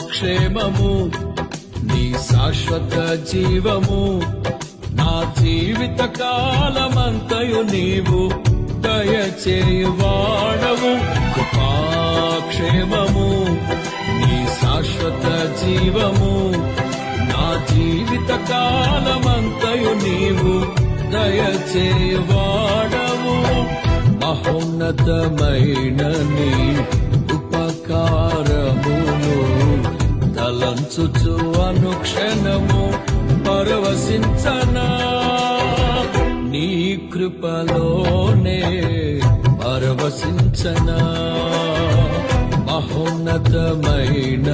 క్షేమము నీ శాశ్వత జీవము నా జీవిత కాలమంతయు నీవు దయచేయువాడవు కృపాక్షేమము నీ శాశ్వత జీవము నా జీవిత కాలమంతయు నీవు దయచేయువాడవు మహోన్నతమైన నీ ఉపకారమును తలంచుచు అనుక్షణము పరవశించనా నీ కృపలోనే పరవశించనా మహోన్నతమైన